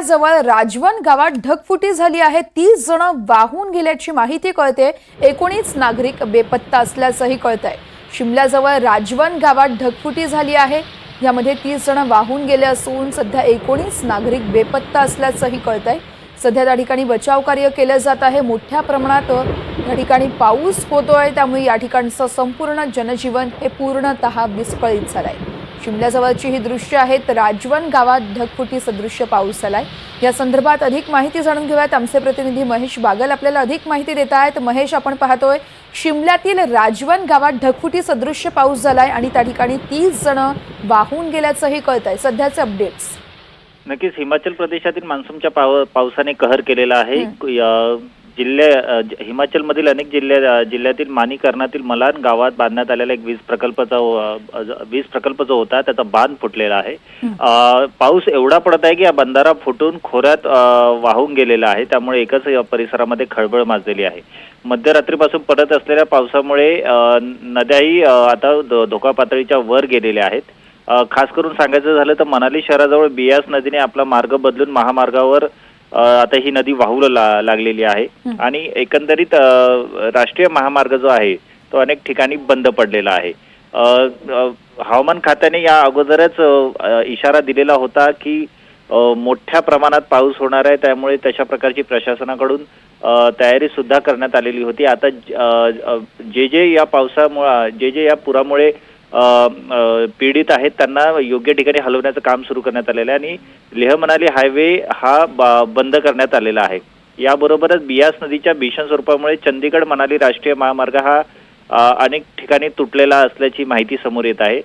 जवळ राजवन गावात ढगफुटी झाली आहे। 30 जण वाहून गेल्याची माहिती कळते। 19 नागरिक बेपत्ता असल्याचंही कळतंय। शिमल्याजवळ राजवन गावात ढगफुटी झाली आहे। यामध्ये 30 जण वाहून गेले असून सध्या 19 नागरिक बेपत्ता असल्याचंही कळतंय। सध्या त्या ठिकाणी बचाव कार्य केलं जात आहे। मोठ्या प्रमाणात या ठिकाणी पाऊस होतोय, त्यामुळे या ठिकाणचं संपूर्ण जनजीवन हे पूर्णतः विस्कळीत झालंय। शिमल्याजवळची ही दृश्य आहेत। राजवन गावात ढगफुटी सदृश्य पाऊस झालाय। या संदर्भात अधिक माहिती जाणून घेऊयात। आमचे प्रतिनिधी महेश बागल आपल्याला अधिक माहिती देत आहेत। महेश, आपण पाहतोय शिमल्यातील राजवन गावात ढगफुटी सदृश्य पाऊस झालाय आणि त्या ठिकाणी 30 जण वाहून गेल्याचंही कळतंय। सध्याचे अपडेट्स। नक्कीच हिमाचल प्रदेशातील मान्सूनच्या पावसाने कहर केलेला आहे। हिमाचलमधील अनेक जिल्ह्यातील माणिकर्णातील मलान गावात बांधण्यात आलेला एक वीज प्रकल्प जो होता त्याचा बांध फुटलेला आहे। पाऊस एवढा पडत आहे की हा बंधारा फुटून खोऱ्यात वाहून गेलेला आहे। त्यामुळे एकच परिसरामध्ये खळबळ माजलेली आहे। मध्यरात्रीपासून पडत असलेल्या पावसामुळे नद्याही आता धोका पातळीच्या वर गेलेल्या आहेत। खास करून सांगायचं झालं तर मनाली शहराजवळ बियास नदीने आपला मार्ग बदलून महामार्गावर आता ही नदी वाहू लागलेली आहे आणि एकंदरीत राष्ट्रीय महामार्ग जो आहे तो अनेक ठिकाणी बंद पडलेला आहे। हवामान खात्याने या अगोदरच इशारा दिलेला होता की मोठ्या प्रमाणात पाऊस होणार आहे, त्यामुळे तशा प्रकारची प्रशासनाकडून तयारी सुद्धा करण्यात आलेली होती। आता जे या पुरामुळे पीडित आहेत त्यांना योग्य ठिकाणी हलवण्याचं काम सुरू करण्यात आलेलं आहे आणि लेह मनाली हायवे हा बंद करण्यात आलेला आहे। याबरोबरच बियास नदीच्या भीषण स्वरूपामुळे चंदीगड मनाली राष्ट्रीय महामार्ग हा अनेक ठिकाणी तुटलेला असल्याची माहिती समोर येत आहे।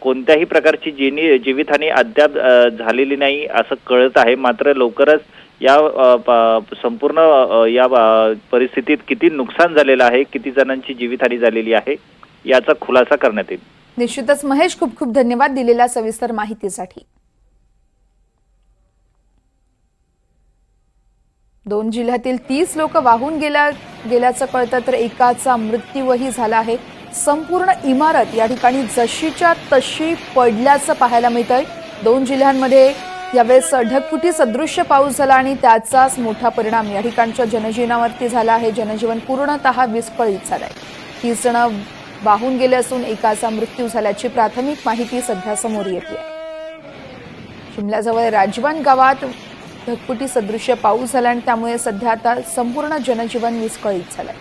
कोणत्याही प्रकारची जीवितहानी अद्याप झालेली नाही असं कळत आहे। मात्र लवकरच या संपूर्ण या परिस्थितीत किती नुकसान झालेलं आहे, किती जणांची जीवितहानी झालेली आहे याचा खुलासा करण्यात येईल। निश्चितच महेश, खूप खूप धन्यवाद दिलेल्या सविस्तर माहितीसाठी। 2 जिल्ह्यातील 30 लोक वाहून गेल्याचं कळतं, तर एकाचा मृत्यूही झाला आहे। संपूर्ण इमारत या ठिकाणी जशीच्या तशी पडल्याचं पाहायला मिळतंय। 2 जिल्ह्यांमध्ये यावेळेस ढगफुटी सदृश्य पाऊस झाला आणि त्याचाच मोठा परिणाम या ठिकाणच्या जनजीवनावरती झाला आहे। जनजीवन पूर्णतः विस्कळीत झालंय। 30 जण वाहून गेले असून एकाचा मृत्यू झाल्याची प्राथमिक माहिती सध्या समोर येते। शिमल्याजवळ राजवन गावात ढगफुटी सदृश्य पाऊस झाला आणि त्यामुळे सध्या आता संपूर्ण जनजीवन विस्कळीत झालंय।